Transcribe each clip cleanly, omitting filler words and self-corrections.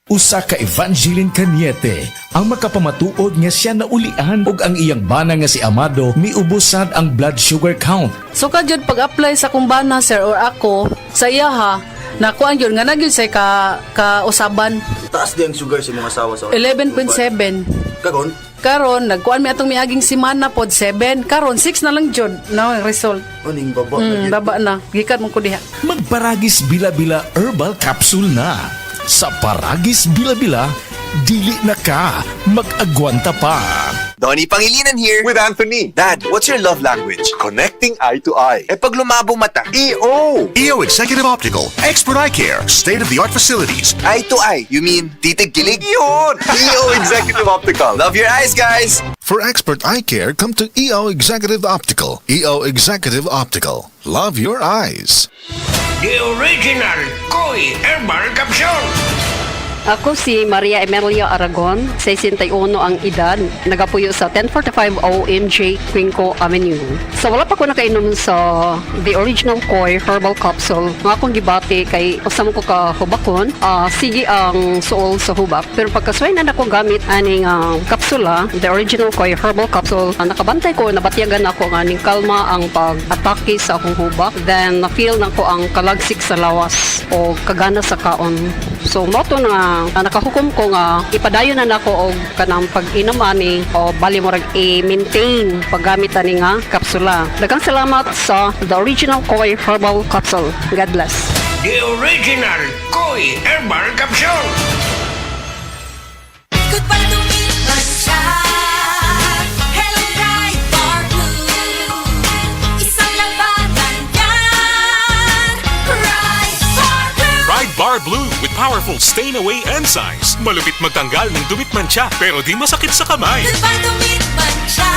Usa ka Evangeline Cañete ang makapamatuod nga siya naulian ug ang iyang bana nga si Amado miubusad ang blood sugar count. So jud pag-apply sa kumbana sir or ako sa iya ha, nakuan yun nga nagyud say ka usaban Taas di ang sugar sa mga asawa sa 11.7. Kagon? Karon nagkuan mi atong miaging semana pod 7. Karon 6 na lang jud na ang result. Aning baba na yun. Baba na. Gikan mo ko diha. Magparagis bila-bila herbal capsule na. Sa Paragis Bila-Bila, dili na ka mag-agwanta pa. Donnie Pangilinan here. With Anthony. Dad, what's your love language? Connecting eye to eye. Eh pag lumabo mata. EO! EO Executive Optical, expert eye care, state-of-the-art facilities. Eye to eye, you mean titig kilig? Yun! EO Executive Optical. Love your eyes, guys! For expert eye care, come to EO Executive Optical. EO Executive Optical. Love your eyes. The original Koi Herbal Capsule. Ako si Maria Emelia Aragon, 61 ang edad, nagapuyo sa 1045 OMJ Quinco Avenue. So wala pa ko nakainom sa the original Koi Herbal Capsule. Nga akong gibati kay usam ko ka hubakon, sige ang suol sa hubak. Pero pagkasway na ako gamit aning kapsula, the original Koi Herbal Capsule, nakabantay ko, nabatyagan ako nga ning kalma ang pag-atake sa akong hubak. Then na-feel na ko ang kalagsik sa lawas o kagana sa kaon. So moto na nakahukom ko nga ipadayon na nako og kanang pag-inom ani o bali mo rag i-maintain paggamit ani nga kapsula. Daghang salamat sa the original Koi Herbal Capsule. God bless. The original Koi Herbal Capsule. Goodbye to me, Masya. Hello, bright bar blue. Isang labanan yan. Bright bar blue. Ride Bar Blue with powerful stain-away enzymes. Malupit magtanggal ng dumit mancha pero di masakit sa kamay. Goodbye to me, Masya.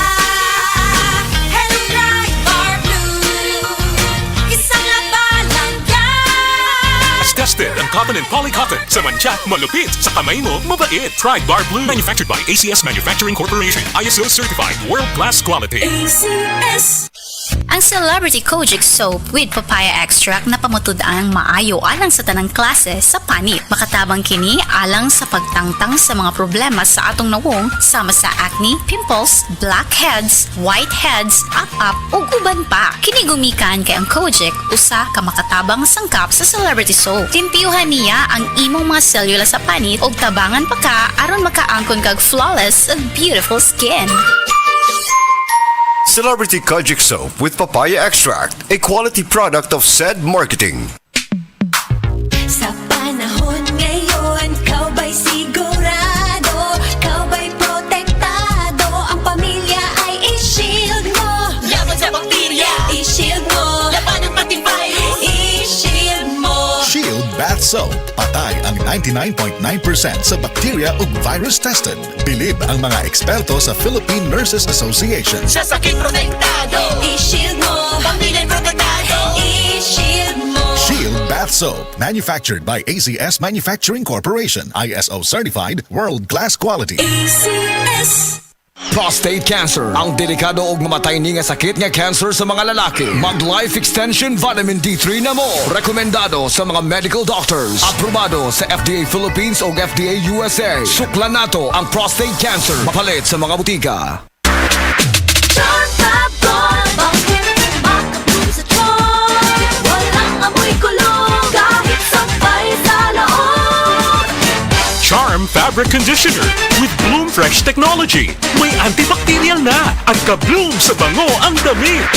Hello, bright bar blue. Isang labanan yan. As tested ang cotton and polycotton. Sa mancha, malupit. Sa kamay mo, mabait. Ride Bar Blue. Manufactured by ACS Manufacturing Corporation. ISO certified. World-class quality. ACS. Ang Celebrity Kojic Soap with papaya extract na pamutud-ang maayo alang sa tanang klase sa panit. Makatabang kini alang sa pagtangtang sa mga problema sa atong nawong sama sa acne, pimples, blackheads, whiteheads, up-up ug uban pa. Kini gumikan kay ang Kojic usa ka makatabang sangkap sa Celebrity Soap. Timpiyuhan niya ang imong mga selula sa panit ug tabangan pa ka aron makaangkon kag flawless ug beautiful skin. Celebrity Kojic Soap with papaya extract, a quality product of said marketing. Sa panahon ngayon, kau ba'y sigurado? Kau ba'y protektado? Ang pamilya ay i-shield mo. Laban sa bakterya, i-shield mo. Laban ng pating virus, i-shield mo. Shield Bath Soap. Patay ang 99.9% sa bacteria ug virus tested. Bilib ang mga eksperto sa Philippine Nurses Association. Sa sakit protektado, i-shield mo. Pamilya'y protektado, i-shield mo. Shield Bath Soap. Manufactured by ACS Manufacturing Corporation. ISO certified, world-class quality. ACS. Prostate cancer, ang delikado ug mamatay ni nga sakit nga cancer sa mga lalaki. Mag Life Extension Vitamin D3 na mo. Rekomendado sa mga medical doctors. Aprobado sa FDA Philippines ug FDA USA. Suklan nato ang prostate cancer. Mapalit sa mga butika. Charm Fabric Conditioner with Bloom Fresh Technology. May antibacterial na at ka-bloom sa bango ang damit.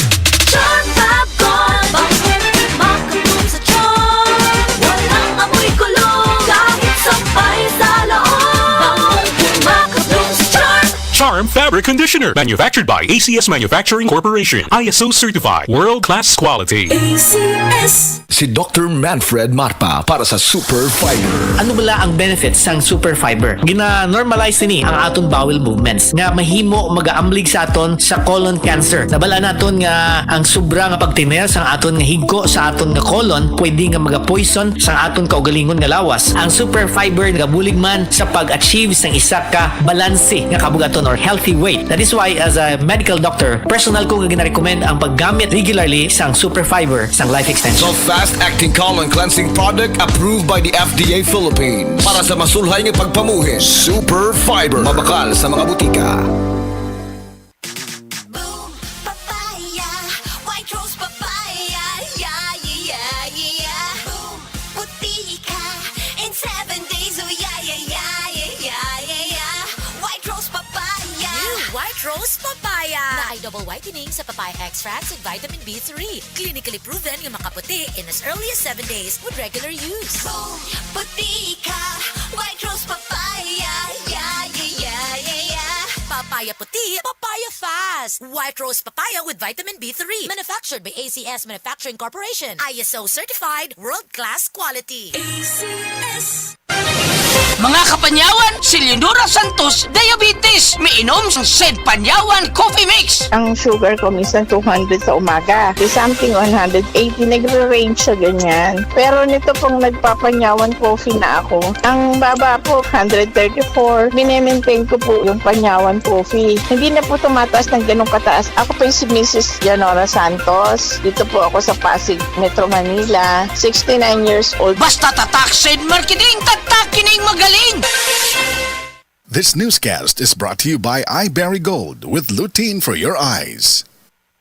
Charm Fab Gold, bakit makabloom sa charm? Walang amoy kulong, kahit sampay sa loob. Makabloom sa charm. Charm Fabric Conditioner. Manufactured by ACS Manufacturing Corporation. ISO certified. World-class quality. ACS. Si Dr. Manfred Marpa para sa Super Fiber. Ano bala ang benefits sang super fiber? Gina-normalize ni ang aton bowel movements nga mahimo magaamblig sa aton sa colon cancer. Nabala naton nga ang sobra nga pagtiner sang aton nga higko sa aton nga colon pwede nga maga-poison sang aton kaugalingon nga lawas. Ang super fiber nagabulig man sa pag-achieve sang isa ka balanse nga kabugaton or healthy weight. That is why as a medical doctor, personal ko nga gina-recommend ang paggamit regularly sang Super Fiber sang Life Extension. So fast-acting colon cleansing product approved by the FDA Philippines. Para sa masulhay ng pagpamuhin, Super Fiber. Mabakal sa mga butika. Boom, papaya, white rose papaya, yeah, yeah, yeah. Boom, puti ka in 7 days, oh yeah, yeah, yeah, yeah, yeah, yeah. White rose papaya. New White Rose Papaya na ay double whitening sa papaya extracts and vitamin B3. Clinically proven yung makaputi in as early as 7 days with regular use. Boom, puti ka, white rose papaya, yeah, yeah, yeah, yeah, yeah. Papaya puti, papaya fast. White Rose Papaya with vitamin B3. Manufactured by ACS Manufacturing Corporation. ISO certified, world-class quality. ACS. Mga kapanyawan, si Leonora Santos, diabetes. Miinom ng Sed Panyawan Coffee Mix. Ang sugar ko minsan 200 sa umaga. Di something 180, nagre-range sa ganyan. Pero nito pong nagpapanyawan coffee na ako, ang baba po 134. Minemaintain ko po yung panyawan coffee. Hindi na po tumataas ng ganong kataas. Ako po yung si Mrs. Leonora Santos. Dito po ako sa Pasig, Metro Manila. 69 years old. Basta tatak Sed Marketing, tatak kining magaling. This newscast is brought to you by iBerry Gold with lutein for your eyes.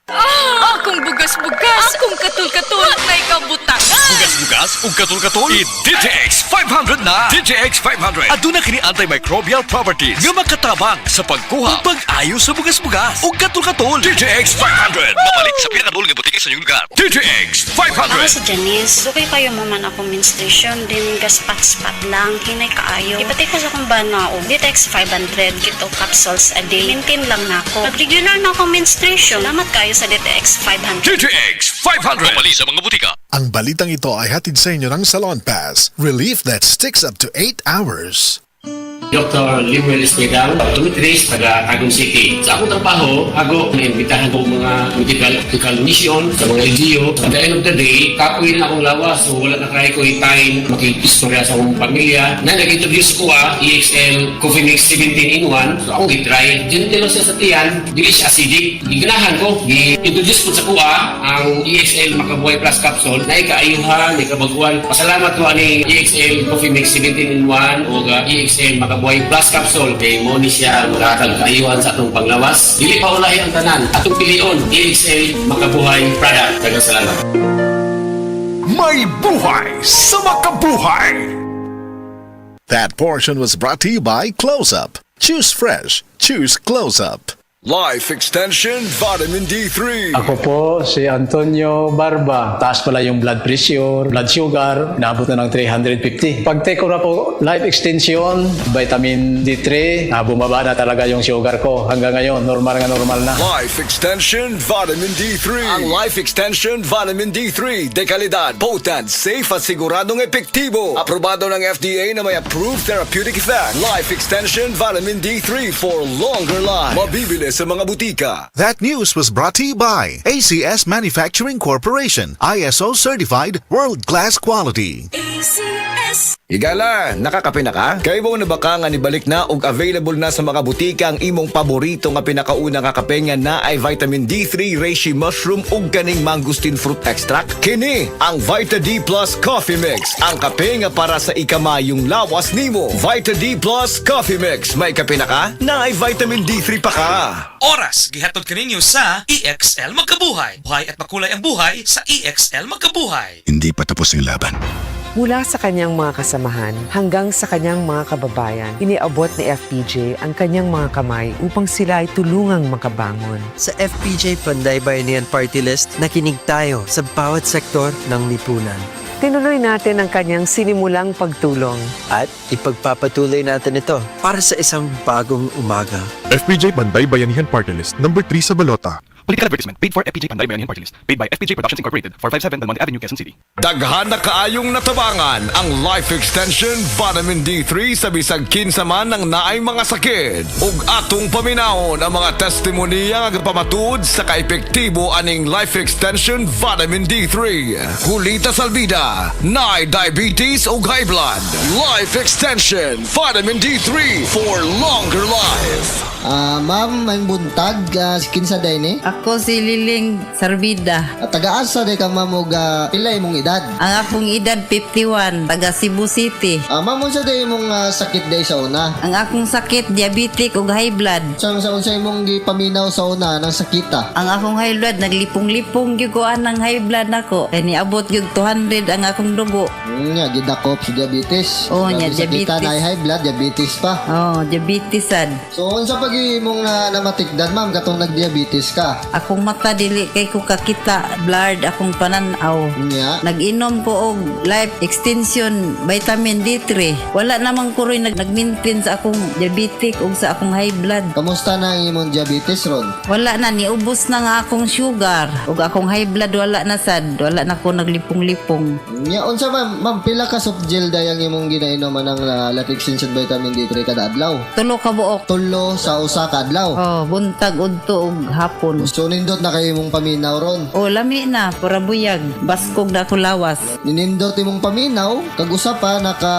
Akong bugas-bugas, akong katul-katul, may kabutangan. Bugas-bugas ug katul-katul. I-DTX 500 na. DTX 500. Aduna kini antimicrobial properties nga makatabang sa pagkuha ug pag-ayo sa bugas-bugas ug katul-katul. DTX 500. Mabalik sa pinakadul nga butiki sa inyong lugar. DTX 500. Ako si Janice, dugay kayo mo man akong menstruation, din gaspat-spat lang, hinay kaayo. Ipatay ko sa kong banao, DTX 500, kito capsules a day. Maintain lang na ako. Pag regular na akong menstruation, salamat kayo sa DTX 500. DTX 500. Mabalik sa mga butika. Ang balitang ito ay hatid sa inyo ng Salon Pass. Relief that sticks up to 8 hours. Dr. Limuel Espegal, optometrist, taga Tagum City. Sa akong trabaho, ako naimbitahan ko mga medical mission sa mga LGU. At the end of the day, kapoy na akong lawas. So wala na kaya ko yung time makikistorya sa akong pamilya. Na nag-introduce ko EXL Coffee Mix 17-in-1. So akong i-try. Gentle siya sa tiyan, hindi siya acidic. Iganahan ko, i-introduce ko sa kuha ang EXL Makabuhay Plus Capsule na ikaayuhan, ikabaguan. Pasalamat ko ani EXL Coffee Mix 17-in-1 o EXL Makabuhay Plus Capsule kay mo ni siya makatag kaayuhan sa atong panglawas. Dili pa ulahi ang tanan. Atong pilion, EXL Makabuhay product. Daghang salamat. May buhay sa makabuhay. That portion was brought to you by Close Up. Choose fresh. Choose Close Up. Life Extension Vitamin D3. Ako po si Antonio Barba. Taas pala yung blood pressure, blood sugar, naabot na ng 350. Pag take ko na po Life Extension, vitamin D3, bumaba na talaga yung sugar ko. Hanggang ngayon, normal na. Life Extension Vitamin D3. Ang Life Extension Vitamin D3, dekalidad, potent, safe at siguradong epektibo. Aprobado ng FDA na may approved therapeutic effect. Life Extension Vitamin D3 for longer life. Mabibili sa mga butika. That news was brought to you by ACS Manufacturing Corporation. ISO certified, world-class quality. ACS. Igala, nakakape na ka? Kay mo na baka nga nibalik na ug available na sa mga butika ang imong paborito nga pinakauna nga kape nga na ay vitamin D3, reishi mushroom ug kaning mangosteen fruit extract? Kini ang Vita D Plus Coffee Mix. Ang kape nga para sa ikamayong lawas nimo. Vita D Plus Coffee Mix. May kape na ka? Na ay vitamin D3 pa ka. Oras, gihatod kaninyo sa EXL Magkabuhay. Buhay at makulay ang buhay sa EXL Magkabuhay. Hindi pa tapos yung laban. Mula sa kanyang mga kasamahan hanggang sa kanyang mga kababayan, iniabot ni FPJ ang kanyang mga kamay upang sila ay tulungang makabangon. Sa FPJ Panday Bayanihan Party List, nakinig tayo sa bawat sektor ng lipunan. Tinuloy natin ang kanyang sinimulang pagtulong. At ipagpapatuloy natin ito para sa isang bagong umaga. FPJ Panday Bayanihan Party List, number 3 sa balota. Political advertisement paid for FPJ Panday Bayanihan Party List. Paid by FPJ Productions Incorporated, 457 Belmonte Avenue, Quezon City. Daghan na kaayong natabangan ang Life Extension Vitamin D3 sa bisag kinsa man ng naay mga sakit. Ug atong paminahon ang mga testimonya nga pamatud sa kaepektibo aning Life Extension Vitamin D3. Hulita Salvida, naay diabetes ug high blood. Life Extension Vitamin D3 for longer life. Ma'am, may buntag, kinsa day ni? Ako si Liling Sarbida. Taga-asa day ka ma'am og pilay mong edad? Ang akong edad 51, taga Cebu City. Ma'am, unsa day mong sakit day sa una? Ang akong sakit, diabetic ug high blood. Sa unsa imong gipaminaw sa una ng sakita? Ang akong high blood, naglipong-lipong gyud ko anang high blood nako. Kay niabot gyud 200 ang akong dugo. Nya gidakop si diabetes. Oh, nya diabetes. Sakita na high blood, diabetes pa. Oh, diabetes sad. So unsa pag imong namatikdan ma'am katong nagdiabetes ka? Akong mata dili kay ko kakita, blurred akong pananaw. Nya nag-inom ko og life extension vitamin D3. Wala namang ko rin nag-maintain sa akong diabetic ug sa akong high blood. Kamusta na ang imong diabetes ron? Wala na, niubos na nga akong sugar ug akong high blood wala na sad. Wala na ko naglipong-lipong. Nya unsa ma'am pila ka soft gel day ang imong ginainom ng life extension vitamin D3 kada adlaw? 3 ka buok. 3 sa usa ka adlaw. Oh, buntag udto ug hapon. So nindot na kayo imong paminaw ron. Oh, lami na para buyag. Baskog na ko lawas. Ninindot imong paminaw kag usa pa naka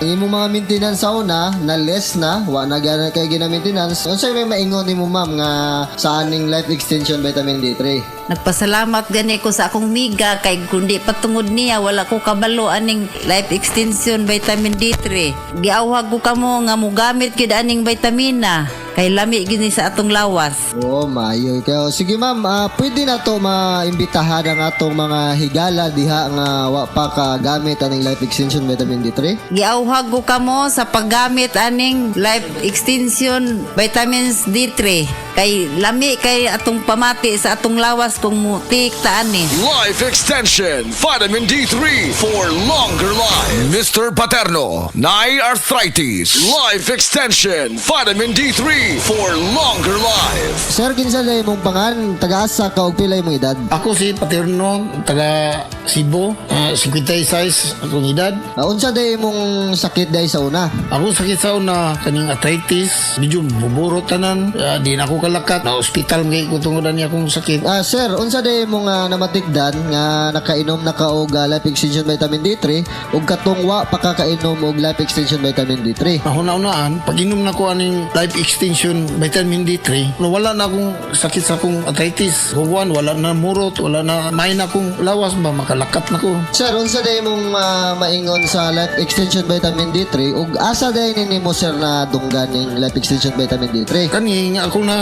imong mga maintenance sa una na less na wa na gana kay gina-maintenance. Unsay may maingon nimo ma'am nga sa aning life extension vitamin D3? Nagpasalamat gani ko sa akong miga kay kundi patungod niya wala ko kabalo aning life extension vitamin D3. Giawhag ko kamo nga mogamit gid aning vitamina kay lami gini sa atong lawas. Oh, maayo kayo. Sige ma'am, pwede na to maimbitahan ang atong mga higala diha nga wa pa ka gamit aning life extension vitamin D3. Giawhag ko kamo sa paggamit aning life extension vitamins D3 kay lami kay atong pamati sa atong lawas kung mutik ta ani. Life Extension Vitamin D3 for longer life. Mr. Paterno, naay arthritis. Life Extension Vitamin D3 for longer life. Sir, kinsa day mong pangan? Taga-asa ka og pila imong edad? Ako si Paterno, taga Cebu, 56 akong edad. Unsa day mong sakit day sa una? Ako sakit sa una kaning arthritis, medyo buburo tanan, di na ako kalakat, na hospital ngay ko tungod ani akong sakit. Sir, unsa day mong namatikdan nga nakainom na ka og life extension vitamin D3 ug katong wa pa kakainom og life extension vitamin D3? Una-unaan, pag inom na ko aning life extension vitamin D3, wala na akong sakit sa akong arthritis. Huwan, wala na murot, wala na may na akong lawas ba, makalakat na ko. Sir, unsa day mong maingon sa life extension vitamin D3 ug asa day nimo sir na dunggan ning life extension vitamin D3? Kani nga ako na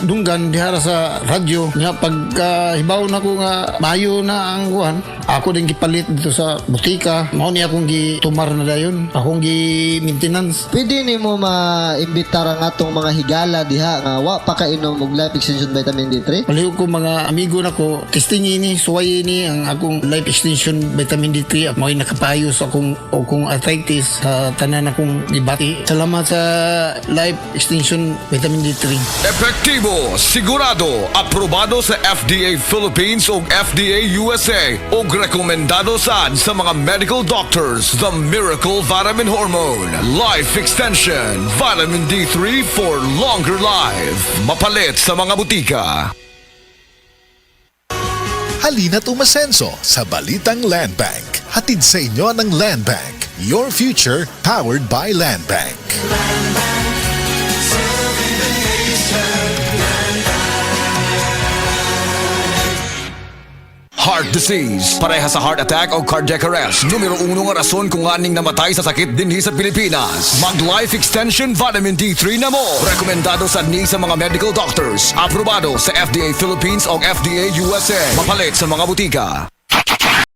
dunggan dihara sa radyo nga pag hibaw na ko nga mayo na ang kuhan, ako din gipalit dito sa butika, mao ni akong gitumar na dayon, akong gi-maintenance. Pwede nimo maimbitar ang atong mga higala diha nga wa pa kainom og life extension vitamin D3? Palihog ko mga amigo na ko, testing ini, suway ini ang akong life extension vitamin D3. Mo'y nakapayo sa akong arthritis sa tanan akong gibati. Salamat sa life extension vitamin D3. Epektibo, sigurado, aprobado sa FDA Philippines ug FDA USA ug rekomendado sad sa mga medical doctors. The Miracle Vitamin Hormone Life Extension Vitamin D3 for longer life. Mapalit sa mga butika. Halina't umasenso sa Balitang Land Bank. Hatid sa inyo ng Land Bank. Your future powered by Land Bank. Heart disease, pareha sa heart attack o cardiac arrest. Numero 1 nga rason kung aning namatay sa sakit dinhi sa Pilipinas. Mag Life Extension Vitamin D3 na mo. Rekomendado sa mga medical doctors. Aprobado sa FDA Philippines o FDA USA. Mapalit sa mga butika.